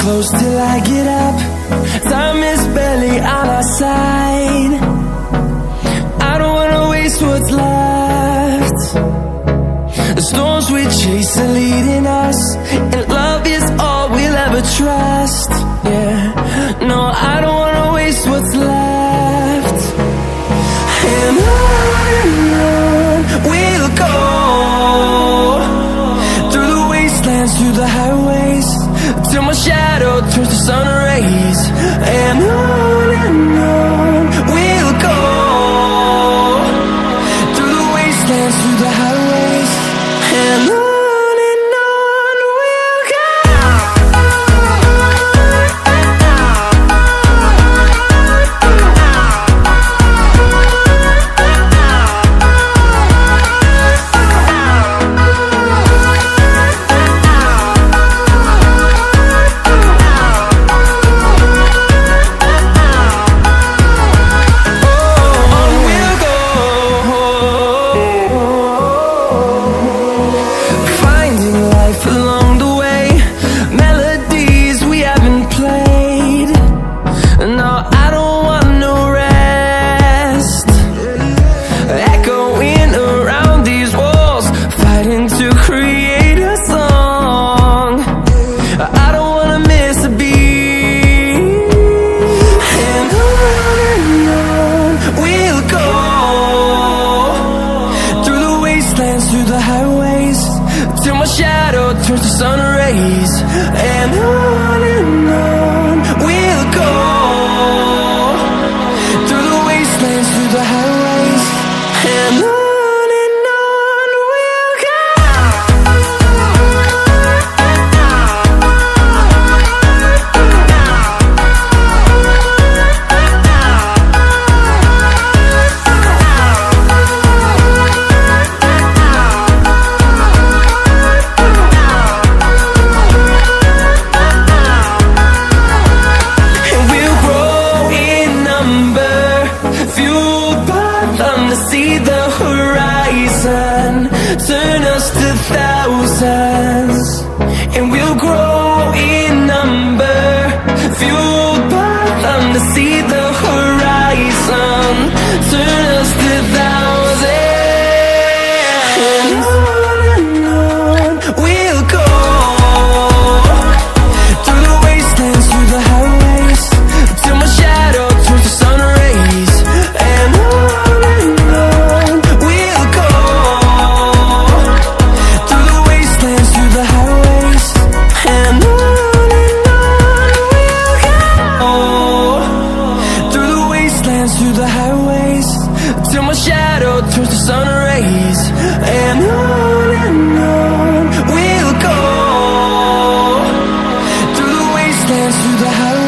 close till I get up. Time is barely on our side. I don't wanna waste what's left. The storms we chase are leading us, and love is all we'll ever trust. Yeah, no, I don't wanna waste what's left. And on we'll go, through the wastelands, through the highways, till my shadow turns to sun rays. And on we'll go, through the wastelands, through the highways, and on we'll go. Through the highways, till my shadow turns to sun rays. And on we'll go, through the wastelands, through the highways, and on we'll go. See the horizon turn us to thousands, and we'll grow in number, fueled by them. To see the horizon turn us to thousands, and on we'll go, through the wastelands, through the highways, till my shadow turns to sun rays. And through the highways, till my shadow turns to sun rays. And on we'll go, through the wastelands, through the highways.